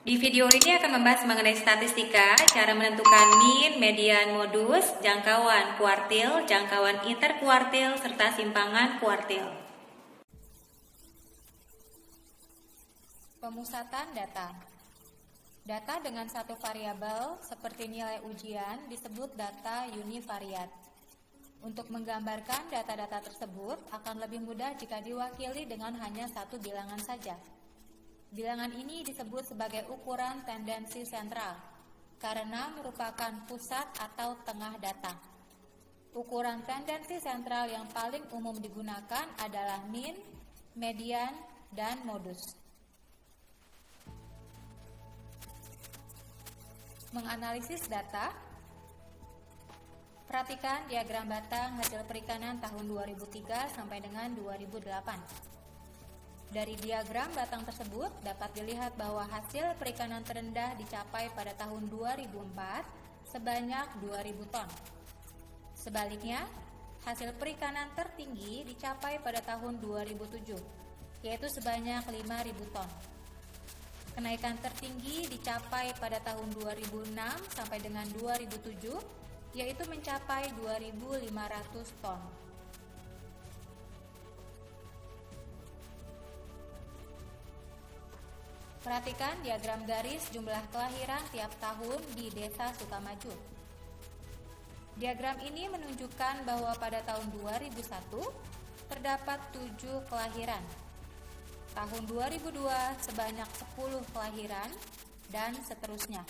Di video ini akan membahas mengenai statistika, cara menentukan mean, median, modus, jangkauan kuartil, jangkauan interkuartil, serta simpangan kuartil. Pemusatan data. Data dengan satu variabel seperti nilai ujian disebut data univariat. Untuk menggambarkan data-data tersebut akan lebih mudah jika diwakili dengan hanya satu bilangan saja. Bilangan ini disebut sebagai ukuran tendensi sentral karena merupakan pusat atau tengah data. Ukuran tendensi sentral yang paling umum digunakan adalah mean, median, dan modus. Menganalisis data. Perhatikan diagram batang hasil perikanan tahun 2003 sampai dengan 2008. Dari diagram batang tersebut dapat dilihat bahwa hasil perikanan terendah dicapai pada tahun 2004 sebanyak 2.000 ton. Sebaliknya, hasil perikanan tertinggi dicapai pada tahun 2007, yaitu sebanyak 5.000 ton. Kenaikan tertinggi dicapai pada tahun 2006 sampai dengan 2007, yaitu mencapai 2.500 ton. Perhatikan diagram garis jumlah kelahiran tiap tahun di Desa Sukamaju. Diagram ini menunjukkan bahwa pada tahun 2001 terdapat 7 kelahiran. Tahun 2002 sebanyak 10 kelahiran dan seterusnya.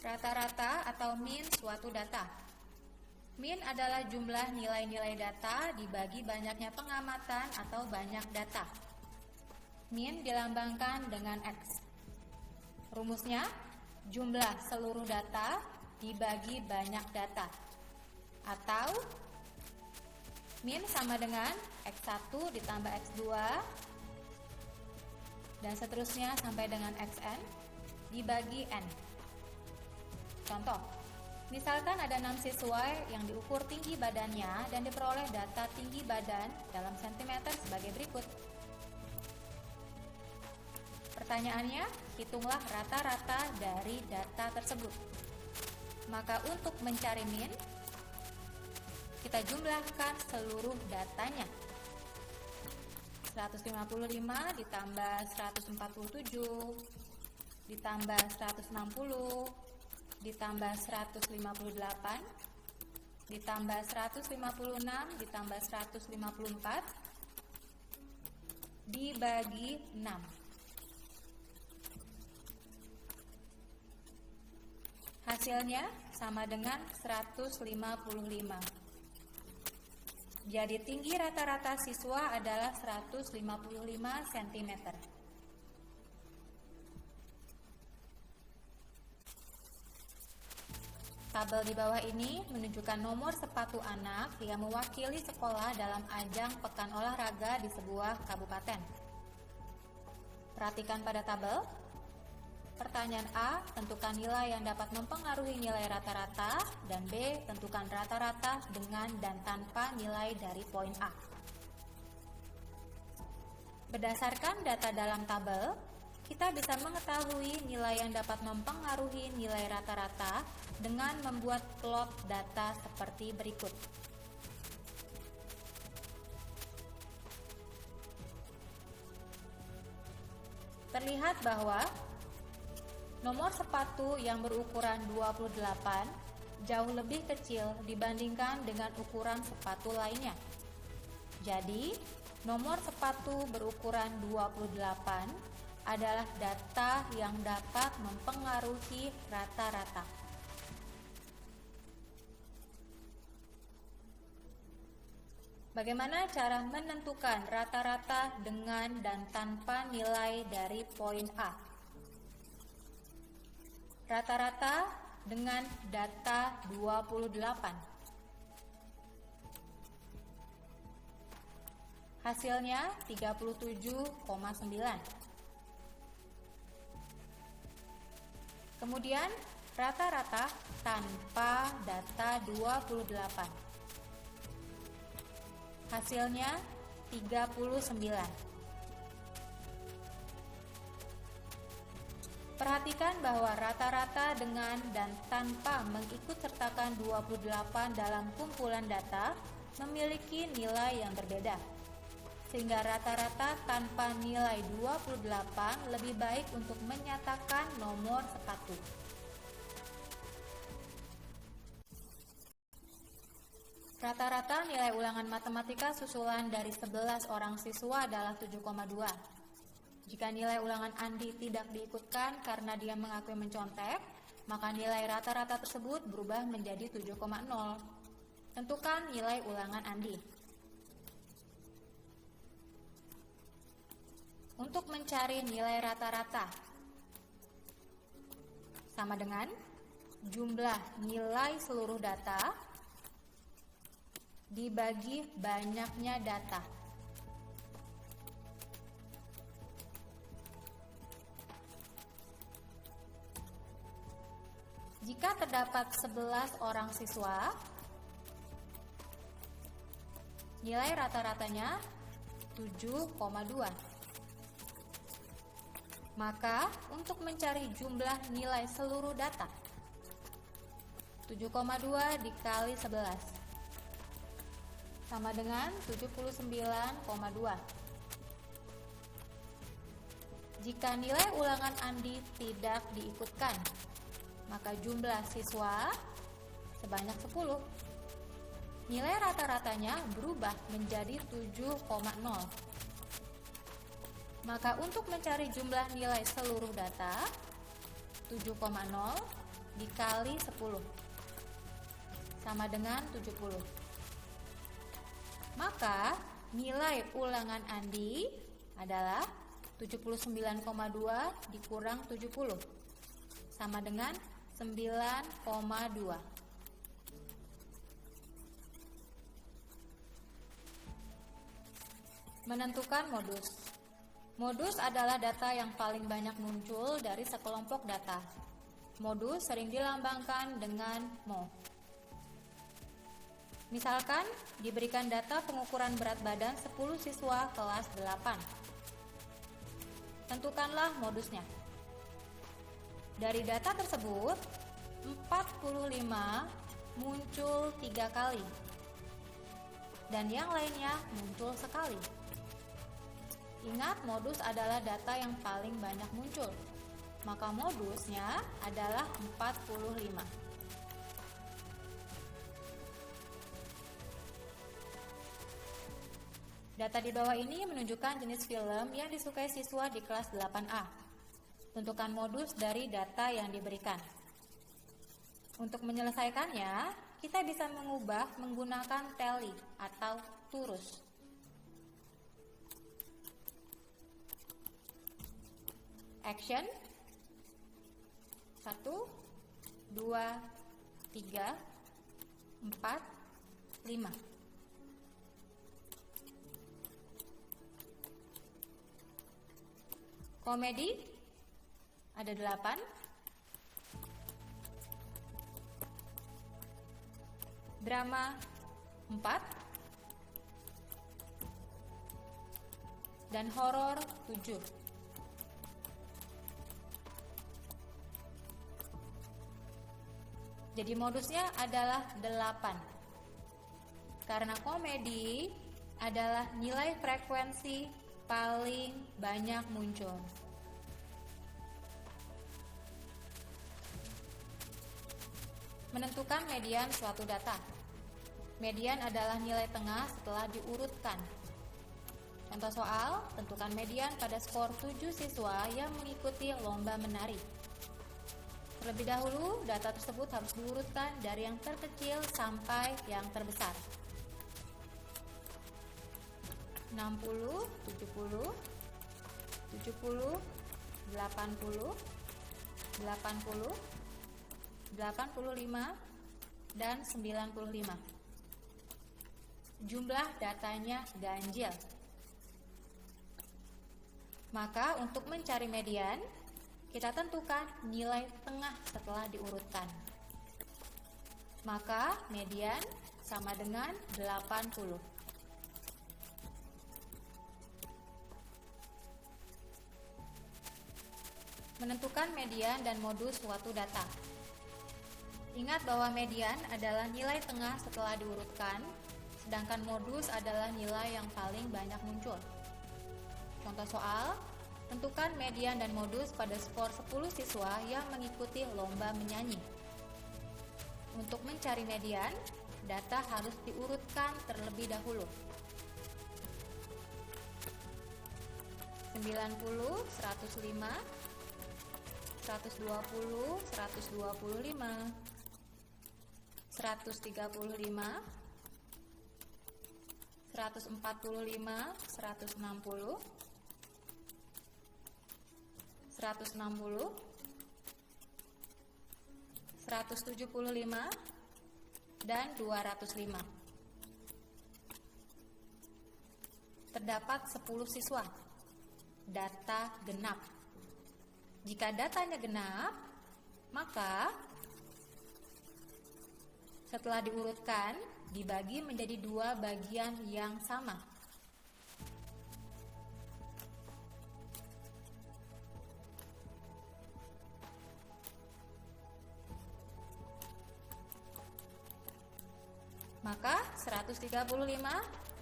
Rata-rata atau mean suatu data. Mean adalah jumlah nilai-nilai data dibagi banyaknya pengamatan atau banyak data. Mean dilambangkan dengan X. Rumusnya, jumlah seluruh data dibagi banyak data. Atau mean sama dengan X1 ditambah X2 dan seterusnya sampai dengan Xn dibagi N. Contoh, misalkan ada 6 siswa yang diukur tinggi badannya dan diperoleh data tinggi badan dalam sentimeter sebagai berikut. Pertanyaannya, hitunglah rata-rata dari data tersebut. Maka untuk mencari mean, kita jumlahkan seluruh datanya. 155 ditambah 147 ditambah 160 ditambah 158 ditambah 156 ditambah 154 dibagi 6. Hasilnya sama dengan 155. Jadi tinggi rata-rata siswa adalah 155 cm. Tabel di bawah ini menunjukkan nomor sepatu anak yang mewakili sekolah dalam ajang pekan olahraga di sebuah kabupaten. Perhatikan pada tabel. Pertanyaan A, tentukan nilai yang dapat mempengaruhi nilai rata-rata, dan B, tentukan rata-rata dengan dan tanpa nilai dari poin A. Berdasarkan data dalam tabel, kita bisa mengetahui nilai yang dapat mempengaruhi nilai rata-rata dengan membuat plot data seperti berikut. Terlihat bahwa nomor sepatu yang berukuran 28 jauh lebih kecil dibandingkan dengan ukuran sepatu lainnya. Jadi, nomor sepatu berukuran 28 adalah data yang dapat mempengaruhi rata-rata. Bagaimana cara menentukan rata-rata dengan dan tanpa nilai dari poin A? Rata-rata dengan data 28. Hasilnya 37,9. Kemudian rata-rata tanpa data 28. Hasilnya 39. Perhatikan bahwa rata-rata dengan dan tanpa mengikut sertakan 28 dalam kumpulan data memiliki nilai yang berbeda. Sehingga rata-rata tanpa nilai 28 lebih baik untuk menyatakan nomor sepatu. Rata-rata nilai ulangan matematika susulan dari 11 orang siswa adalah 7,2. Jika nilai ulangan Andi tidak diikutkan karena dia mengakui mencontek, maka nilai rata-rata tersebut berubah menjadi 7,0. Tentukan nilai ulangan Andi. Untuk mencari nilai rata-rata, sama dengan jumlah nilai seluruh data dibagi banyaknya data. Jika terdapat 11 orang siswa, nilai rata-ratanya 7,2. Maka untuk mencari jumlah nilai seluruh data, 7,2 dikali 11 sama dengan 79,2. Jika nilai ulangan Andi tidak diikutkan, maka jumlah siswa sebanyak 10. Nilai rata-ratanya berubah menjadi 7,0. Maka untuk mencari jumlah nilai seluruh data, 7,0 dikali 10 sama dengan 70. Maka nilai ulangan Andi adalah 79,2 dikurang 70 sama dengan 9,2. Menentukan modus. Modus adalah data yang paling banyak muncul dari sekelompok data. Modus sering dilambangkan dengan mo. Misalkan diberikan data pengukuran berat badan 10 siswa kelas 8. Tentukanlah modusnya. Dari data tersebut, 45 muncul 3 kali dan yang lainnya muncul sekali. Ingat, modus adalah data yang paling banyak muncul, maka modusnya adalah 45. Data di bawah ini menunjukkan jenis film yang disukai siswa di kelas 8A. Tentukan modus dari data yang diberikan. Untuk menyelesaikannya, kita bisa mengubah menggunakan tally atau turus. Action 1, 2, 3, 4, 5. Komedi ada 8. Drama 4. Dan horor 7. Jadi modusnya adalah 8. Karena komedi adalah nilai frekuensi paling banyak muncul. Menentukan median suatu data. Median adalah nilai tengah setelah diurutkan. Contoh soal, tentukan median pada skor 7 siswa yang mengikuti lomba menari. Terlebih dahulu, data tersebut harus diurutkan dari yang terkecil sampai yang terbesar. 60, 70, 70, 80, 80, 85, dan 95. Jumlah datanya ganjil. Maka untuk mencari median, kita tentukan nilai tengah setelah diurutkan. Maka median sama dengan 80. . . . . . . . . . . . . . . . . . . . . . . . . . . . . . . . . . . . . . . . . . . . . . . . . . . . . . . . . . . . . . . . . . . . . . Menentukan median dan modus suatu data. Ingat bahwa median adalah nilai tengah setelah diurutkan, sedangkan modus adalah nilai yang paling banyak muncul. Contoh soal, tentukan median dan modus pada skor 10 siswa yang mengikuti lomba menyanyi. Untuk mencari median, data harus diurutkan terlebih dahulu. 90, 105, 120, 125, 135, 145, 160, 160, 175, dan 205. Terdapat 10 siswa. Data genap. Jika datanya genap, maka setelah diurutkan, dibagi menjadi 2 bagian yang sama. Maka 135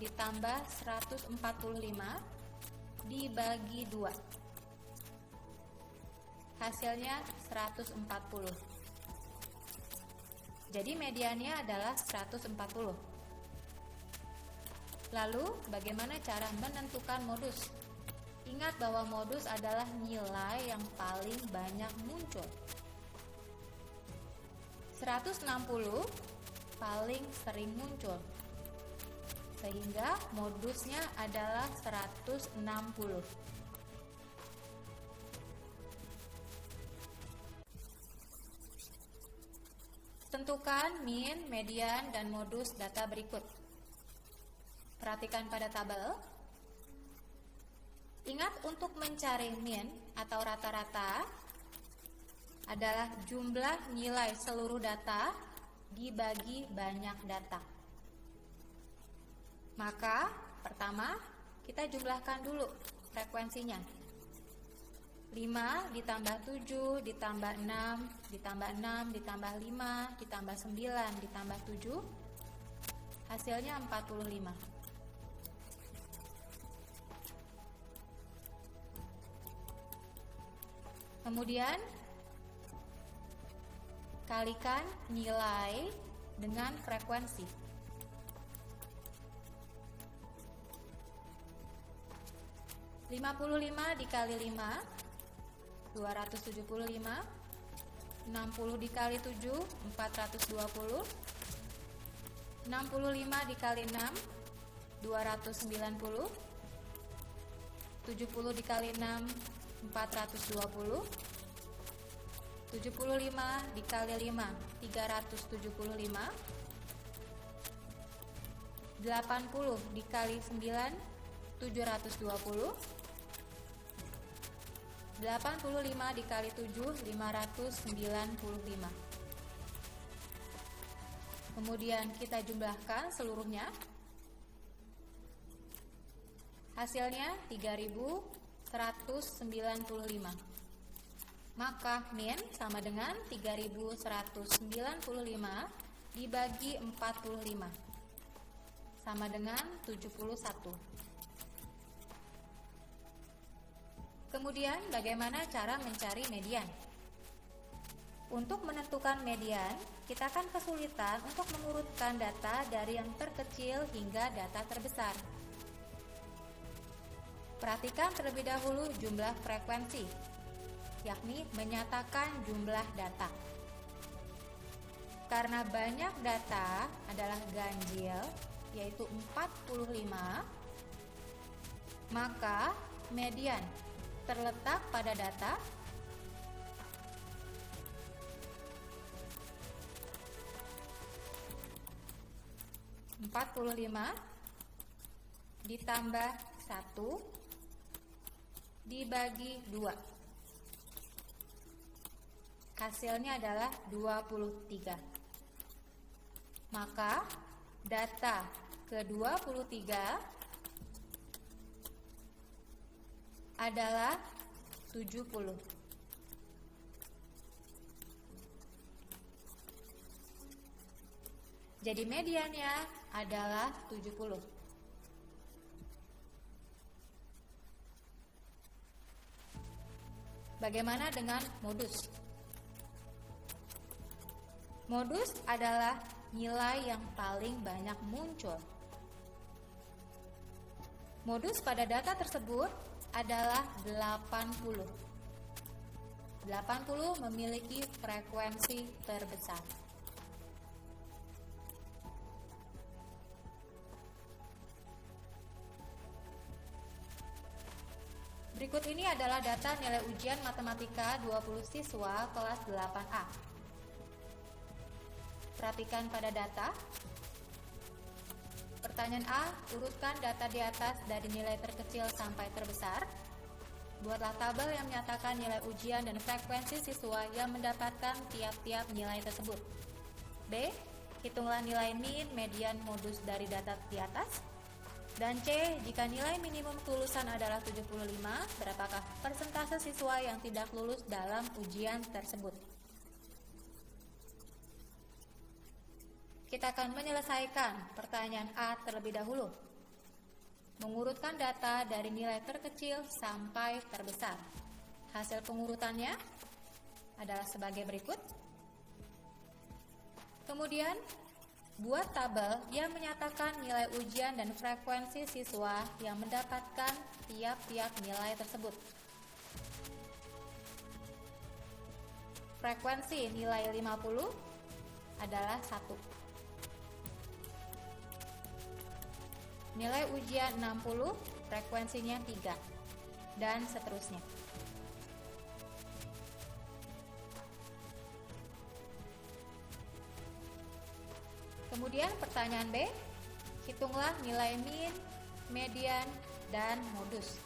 ditambah 145 dibagi 2. Hasilnya 140. Jadi mediannya adalah 140. Lalu, bagaimana cara menentukan modus? Ingat bahwa modus adalah nilai yang paling banyak muncul. 160 paling sering muncul, sehingga modusnya adalah 160. Tentukan min, median, dan modus data berikut. Perhatikan pada tabel. Ingat, untuk mencari min atau rata-rata adalah jumlah nilai seluruh data dibagi banyak data. Maka, pertama, kita jumlahkan dulu frekuensinya. 5 ditambah 7 ditambah 6 ditambah 6 ditambah 5 ditambah 9 ditambah 7, hasilnya 45. Kemudian kalikan nilai dengan frekuensi. 55 dikali 5, 275, 60 dikali 7, 420, 65 dikali 6, 290, 70 dikali 6, 420, 75 dikali 5, 375, 80 dikali 9, 720, 85 dikali 7, 595. Kemudian kita jumlahkan seluruhnya. Hasilnya 3195. Maka min sama dengan 3195 dibagi 45 sama dengan 71. Kemudian bagaimana cara mencari median? Untuk menentukan median, kita akan kesulitan untuk mengurutkan data dari yang terkecil hingga data terbesar. Perhatikan terlebih dahulu jumlah frekuensi, yakni menyatakan jumlah data. Karena banyak data adalah ganjil, yaitu 45, maka median terletak pada data 45 ditambah 1 dibagi 2. Hasilnya adalah 23. Maka data ke-23 adalah 70. Jadi mediannya adalah 70. Bagaimana dengan modus? Modus adalah nilai yang paling banyak muncul. Modus pada data tersebut adalah 80. 80 memiliki frekuensi terbesar. Berikut ini adalah data nilai ujian matematika 20 siswa kelas 8A. Perhatikan pada data. Pertanyaan A, urutkan data di atas dari nilai terkecil sampai terbesar. Buatlah tabel yang menyatakan nilai ujian dan frekuensi siswa yang mendapatkan tiap-tiap nilai tersebut. B, hitunglah nilai min, median, modus dari data di atas. Dan C, jika nilai minimum kelulusan adalah 75, berapakah persentase siswa yang tidak lulus dalam ujian tersebut? Kita akan menyelesaikan pertanyaan A terlebih dahulu. Mengurutkan data dari nilai terkecil sampai terbesar. Hasil pengurutannya adalah sebagai berikut. Kemudian, buat tabel yang menyatakan nilai ujian dan frekuensi siswa yang mendapatkan tiap-tiap nilai tersebut. Frekuensi nilai 50 adalah 1. Nilai ujian 60, frekuensinya 3, dan seterusnya. Kemudian pertanyaan B, hitunglah nilai min, median, dan modus.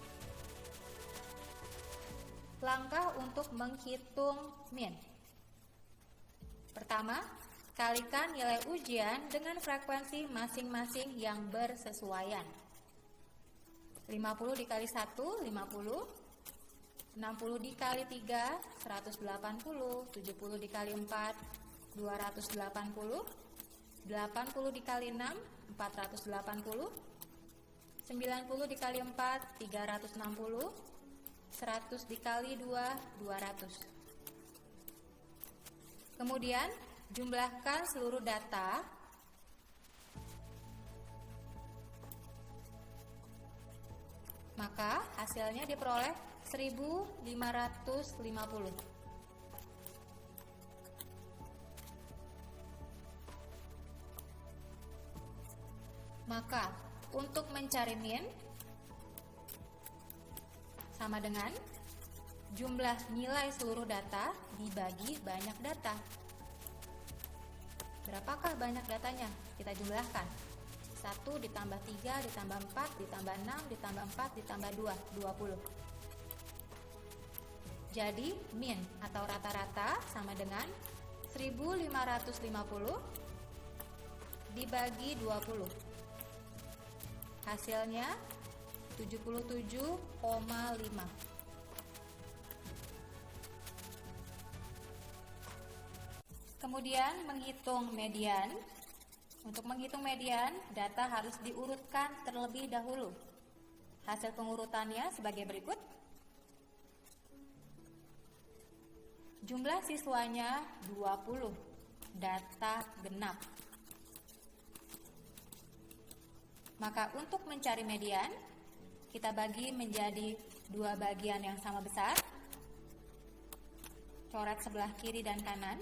Langkah untuk menghitung min. Pertama, kalikan nilai ujian dengan frekuensi masing-masing yang bersesuaian. 50 dikali 1, 50. 60 dikali 3, 180. 70 dikali 4, 280. 80 dikali 6, 480. 90 dikali 4, 360. 100 dikali 2, 200. Kemudian jumlahkan seluruh data maka hasilnya diperoleh 1550. Maka untuk mencari min sama dengan jumlah nilai seluruh data dibagi banyak data. Berapakah banyak datanya? Kita jumlahkan. 1 ditambah 3 ditambah 4 ditambah 6 ditambah 4 ditambah 2, 20. Jadi min atau rata-rata sama dengan 1550 dibagi 20. Hasilnya 77,5. Kemudian menghitung median. Untuk menghitung median, data harus diurutkan terlebih dahulu. Hasil pengurutannya sebagai berikut. Jumlah siswanya 20, data genap. Maka untuk mencari median, kita bagi menjadi dua bagian yang sama besar. Coret sebelah kiri dan kanan.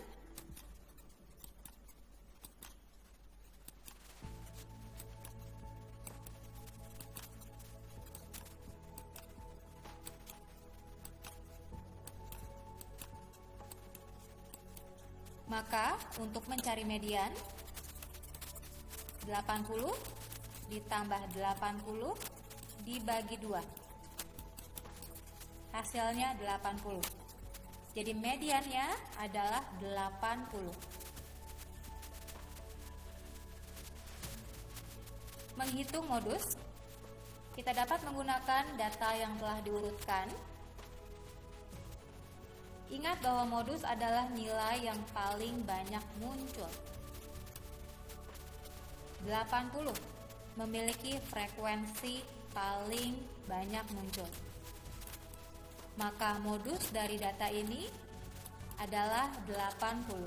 Maka untuk mencari median 80 ditambah 80 dibagi 2. Hasilnya 80. Jadi mediannya adalah 80. Menghitung modus, kita dapat menggunakan data yang telah diurutkan. Ingat bahwa modus adalah nilai yang paling banyak muncul. 80 memiliki frekuensi paling banyak muncul. Maka modus dari data ini adalah 80.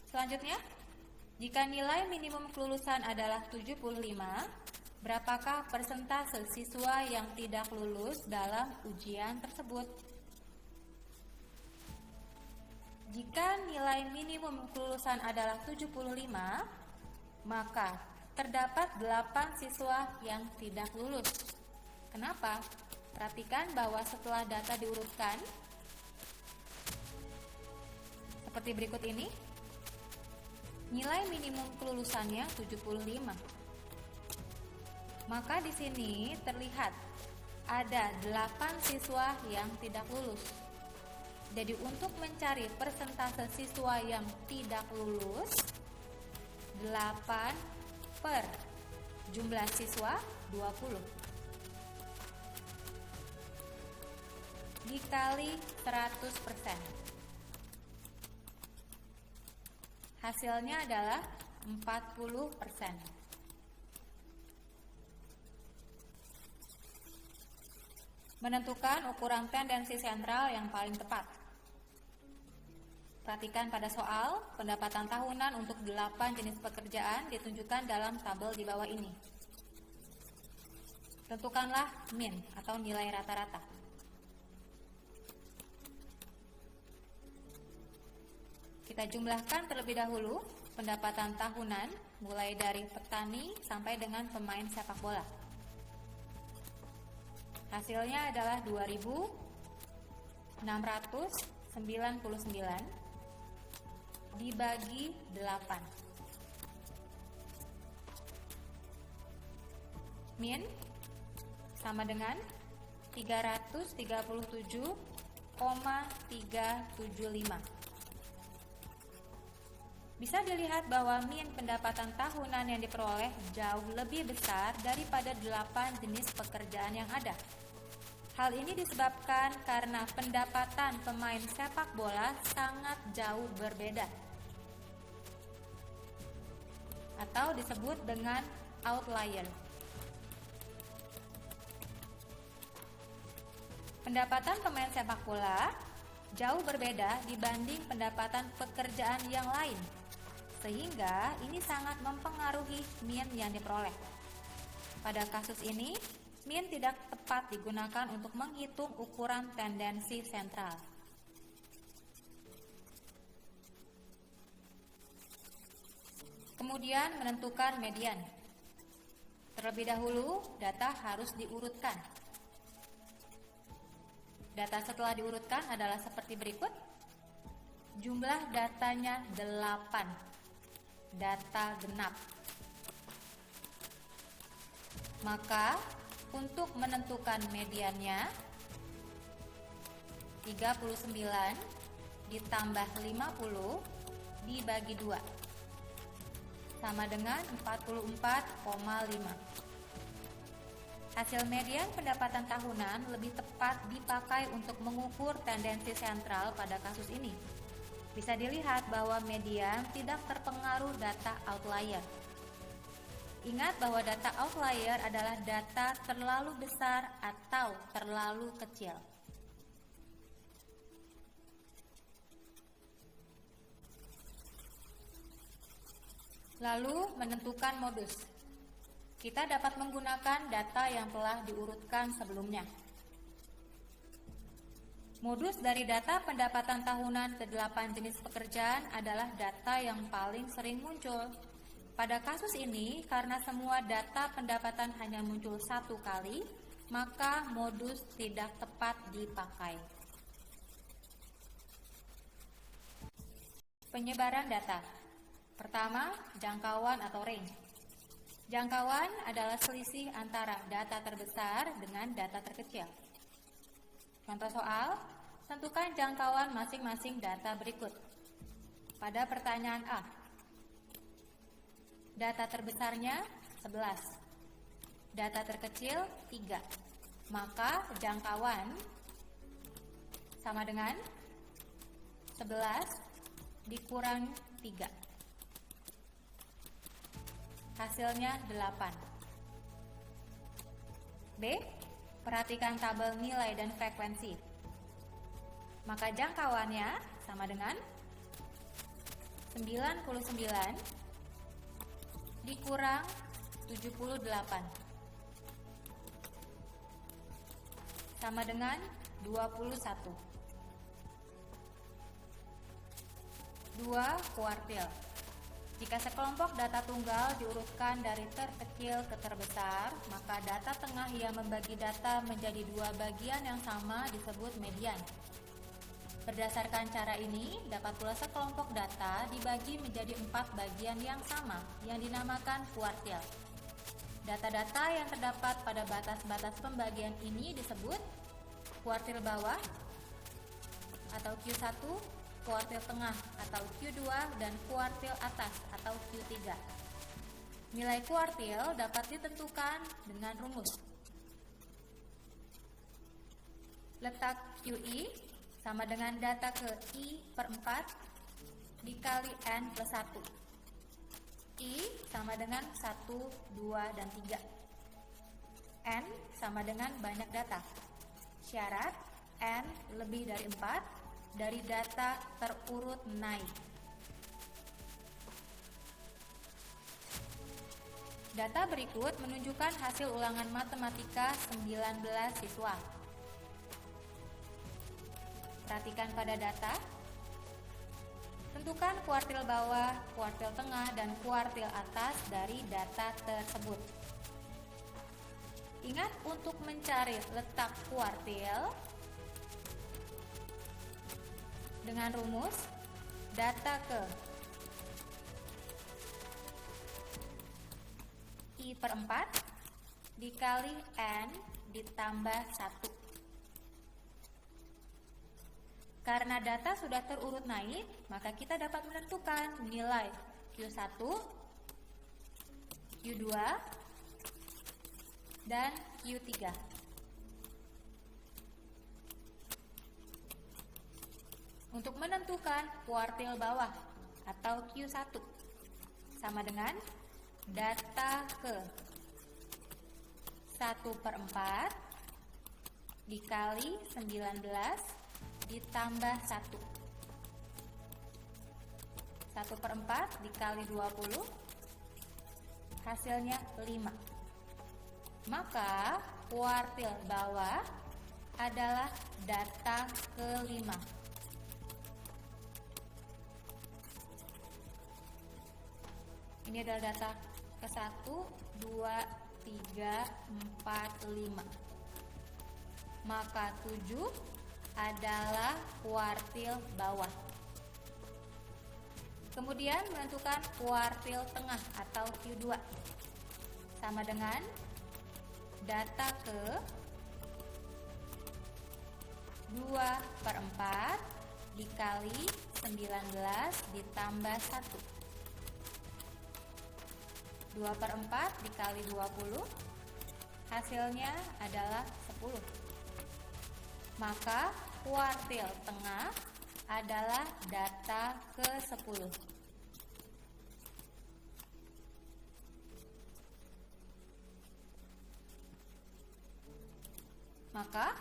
Selanjutnya, jika nilai minimum kelulusan adalah 75, berapakah persentase siswa yang tidak lulus dalam ujian tersebut? Jika nilai minimum kelulusan adalah 75, maka terdapat 8 siswa yang tidak lulus. Kenapa? Perhatikan bahwa setelah data diurutkan seperti berikut ini, nilai minimum kelulusannya 75. Maka di sini terlihat ada 8 siswa yang tidak lulus. Jadi untuk mencari persentase siswa yang tidak lulus, 8 per jumlah siswa 20 dikali 100%. Hasilnya adalah 40%. Menentukan ukuran tendensi sentral yang paling tepat. Perhatikan pada soal, pendapatan tahunan untuk 8 jenis pekerjaan ditunjukkan dalam tabel di bawah ini. Tentukanlah min atau nilai rata-rata. Kita jumlahkan terlebih dahulu pendapatan tahunan mulai dari petani sampai dengan pemain sepak bola. Hasilnya adalah 2.699 dibagi 8. Min sama dengan 337,375. Bisa dilihat bahwa min pendapatan tahunan yang diperoleh jauh lebih besar daripada 8 jenis pekerjaan yang ada. Hal ini disebabkan karena pendapatan pemain sepak bola sangat jauh berbeda, atau disebut dengan outlier. Pendapatan pemain sepak bola jauh berbeda dibanding pendapatan pekerjaan yang lain, sehingga ini sangat mempengaruhi min yang diperoleh. Pada kasus ini, min tidak tepat digunakan untuk menghitung ukuran tendensi sentral. Kemudian menentukan median. Terlebih dahulu, data harus diurutkan. Data setelah diurutkan adalah seperti berikut. Jumlah datanya 8. Data genap. Maka untuk menentukan mediannya 39 ditambah 50 dibagi 2 sama dengan 44,5. Hasil median pendapatan tahunan lebih tepat dipakai untuk mengukur tendensi sentral pada kasus ini. Bisa dilihat bahwa median tidak terpengaruh data outlier. Ingat bahwa data outlier adalah data terlalu besar atau terlalu kecil. Lalu menentukan modus. Kita dapat menggunakan data yang telah diurutkan sebelumnya. Modus dari data pendapatan tahunan ke-8 jenis pekerjaan adalah data yang paling sering muncul. Pada kasus ini, karena semua data pendapatan hanya muncul 1 kali, maka modus tidak tepat dipakai. Penyebaran data. Pertama, jangkauan atau range. Jangkauan adalah selisih antara data terbesar dengan data terkecil. Contoh soal, tentukan jangkauan masing-masing data berikut. Pada pertanyaan A, data terbesarnya 11, data terkecil 3. Maka jangkauan sama dengan 11 dikurangi 3. Hasilnya 8. B. Perhatikan tabel nilai dan frekuensi. Maka jangkauannya sama dengan 99 dikurang 78 sama dengan 21. 2 kuartil. Jika sekelompok data tunggal diurutkan dari terkecil ke terbesar, maka data tengah yang membagi data menjadi 2 bagian yang sama disebut median. Berdasarkan cara ini, dapat pula sekelompok data dibagi menjadi 4 bagian yang sama, yang dinamakan kuartil. Data-data yang terdapat pada batas-batas pembagian ini disebut kuartil bawah atau Q1, kuartil tengah atau Q2, dan kuartil atas atau Q3. Nilai kuartil dapat ditentukan dengan rumus. Letak QI sama dengan data ke I per 4 dikali N plus 1. I sama dengan 1, 2, dan 3. N sama dengan banyak data. Syarat N lebih dari 4 dari data terurut naik. Data berikut menunjukkan hasil ulangan matematika 19 siswa. Perhatikan pada data. Tentukan kuartil bawah, kuartil tengah, dan kuartil atas dari data tersebut. Ingat untuk mencari letak kuartil dengan rumus data ke I per 4 dikali N ditambah 1. Karena data sudah terurut naik, maka kita dapat menentukan nilai Q1, Q2, dan Q3. Untuk menentukan kuartil bawah atau Q1 sama dengan data ke 1 per 4 dikali 19 ditambah 1. 1 per 4 dikali 20 hasilnya 5. Maka kuartil bawah adalah data ke-5. Ini adalah data ke-1, 2, 3, 4, 5. Maka 7 adalah kuartil bawah. Kemudian menentukan kuartil tengah atau Q2 sama dengan data ke 2 per 4 dikali 19 ditambah 1. 2 per 4 dikali 20 hasilnya adalah 10. Maka kuartil tengah adalah data ke-10. Maka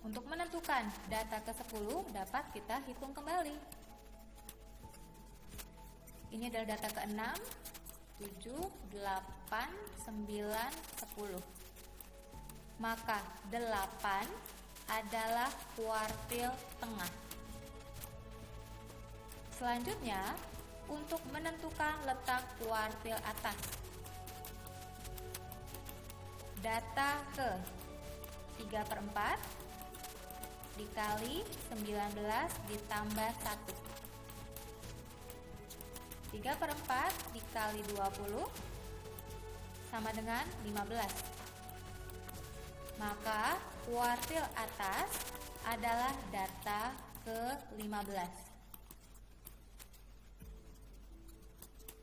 untuk menentukan data ke-10 dapat kita hitung kembali. Ini adalah data ke-6, 7, 8, 9, 10. Maka 8 adalah kuartil tengah. Selanjutnya, untuk menentukan letak kuartil atas, data ke 3 per 4 dikali 19 ditambah 1. 3 per 4 dikali 20 sama dengan 15. Maka kuartil atas adalah data ke-15.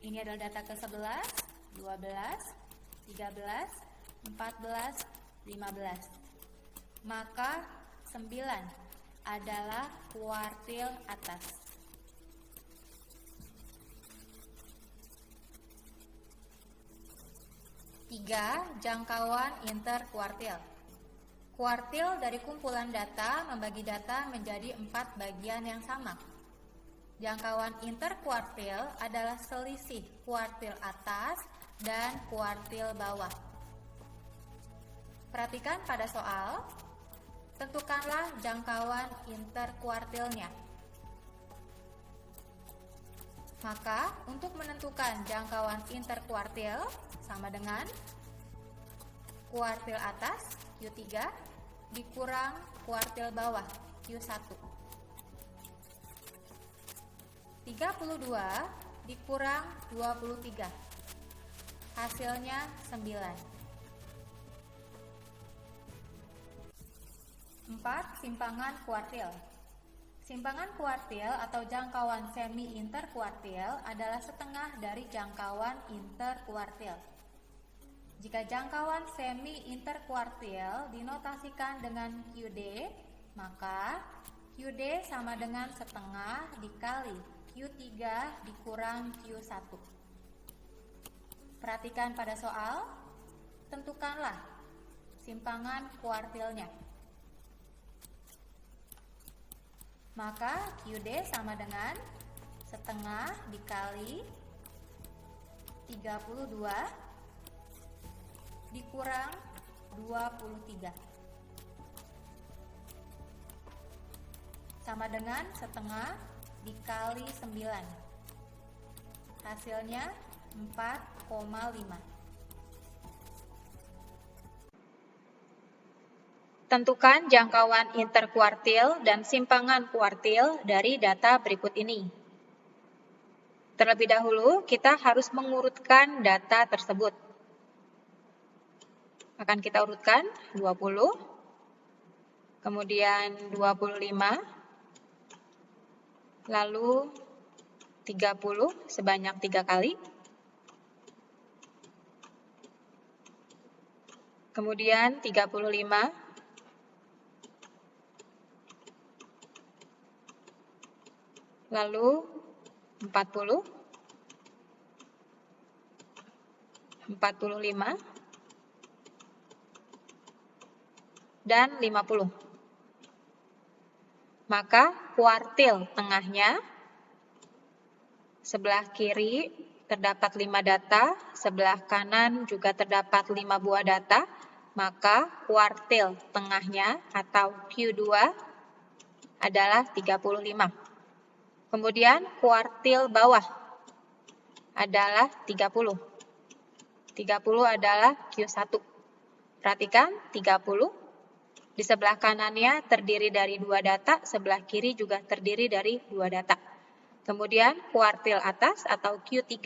Ini adalah data ke-11, 12, 13, 14, 15. Maka 9 adalah kuartil atas. Tiga, jangkauan interkuartil. Kuartil dari kumpulan data membagi data menjadi 4 bagian yang sama. Jangkauan interkuartil adalah selisih kuartil atas dan kuartil bawah. Perhatikan pada soal, tentukanlah jangkauan interkuartilnya. Maka, untuk menentukan jangkauan interkuartil sama dengan kuartil atas Q3 dikurang kuartil bawah Q1. 32 dikurang 23. Hasilnya 9. 4. Simpangan kuartil. Simpangan kuartil atau jangkauan semi interkuartil adalah setengah dari jangkauan interkuartil. Jika jangkauan semi interkuartil dinotasikan dengan QD, maka QD sama dengan setengah dikali Q3 dikurang Q1. Perhatikan pada soal, tentukanlah simpangan kuartilnya. Maka QD sama dengan setengah dikali 32 dikurang 23. Sama dengan setengah dikali 9. Hasilnya 4,5. Tentukan jangkauan interkuartil dan simpangan kuartil dari data berikut ini. Terlebih dahulu, kita harus mengurutkan data tersebut. Akan kita urutkan 20, kemudian 25, lalu 30 sebanyak 3 kali, kemudian 35, lalu 40, 45, dan 50. Maka kuartil tengahnya, sebelah kiri terdapat 5 data, sebelah kanan juga terdapat 5 buah data, maka kuartil tengahnya atau Q2 adalah 35. Kemudian kuartil bawah adalah 30. 30 adalah Q1. Perhatikan 30 di sebelah kanannya terdiri dari 2 data, sebelah kiri juga terdiri dari 2 data. Kemudian kuartil atas atau Q3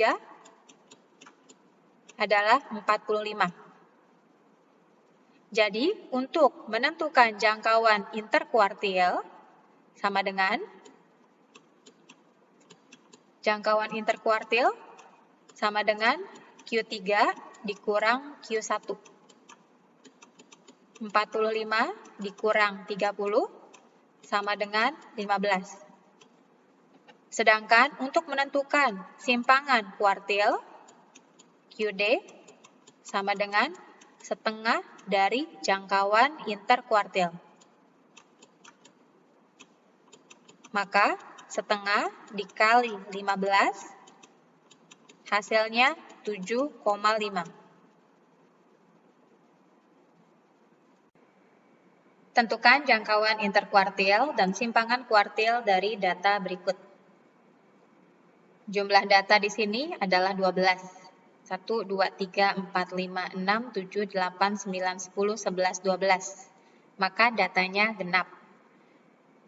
adalah 45. Jadi untuk menentukan jangkauan interkuartil sama dengan jangkauan interkuartil sama dengan Q3 dikurang Q1. 45 dikurang 30 sama dengan 15. Sedangkan untuk menentukan simpangan kuartil, QD sama dengan setengah dari jangkauan interkuartil. Maka setengah dikali 15, hasilnya 7,5. Tentukan jangkauan interkuartil dan simpangan kuartil dari data berikut. Jumlah data di sini adalah 12. 1, 2, 3, 4, 5, 6, 7, 8, 9, 10, 11, 12. Maka datanya genap.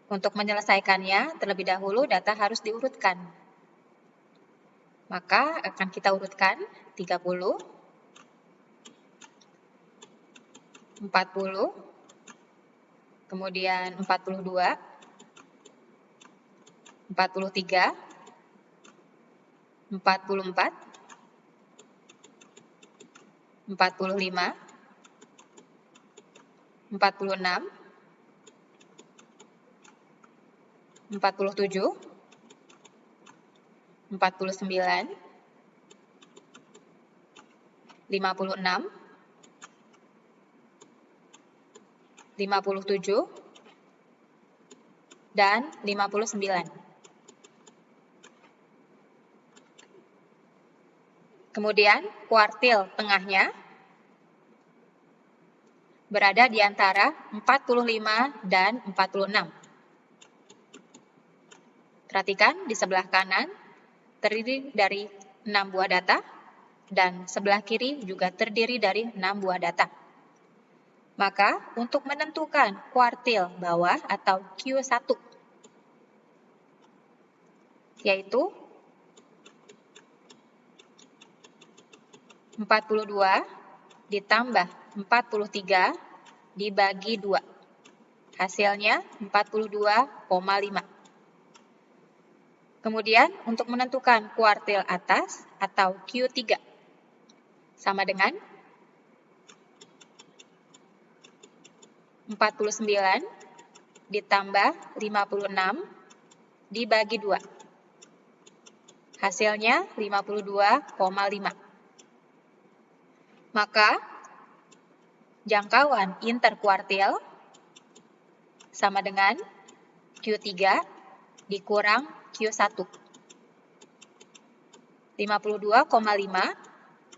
Untuk menyelesaikannya, terlebih dahulu data harus diurutkan. Maka akan kita urutkan 30, 40, kemudian 42, 43, 44, 45, 46, 47, 49, 56, 57, dan 59. Kemudian kuartil tengahnya berada di antara 45 dan 46. Perhatikan di sebelah kanan terdiri dari 6 buah data dan sebelah kiri juga terdiri dari 6 buah data. Maka untuk menentukan kuartil bawah atau Q1 yaitu 42 ditambah 43 dibagi 2. Hasilnya 42,5. Kemudian untuk menentukan kuartil atas atau Q3 sama dengan 49 ditambah 56 dibagi 2. Hasilnya 52,5. Maka jangkauan interkuartil sama dengan Q3 dikurang Q1. 52,5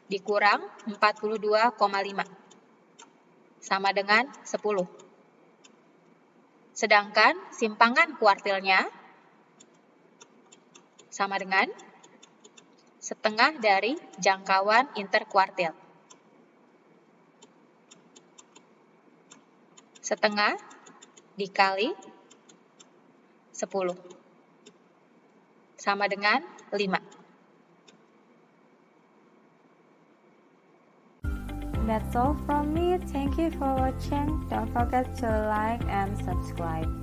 dikurang 42,5 sama dengan 10. Sedangkan simpangan kuartilnya sama dengan setengah dari jangkauan interkuartil. Setengah dikali 10 sama dengan 5. That's all from me. Thank you for watching. Don't forget to like and subscribe.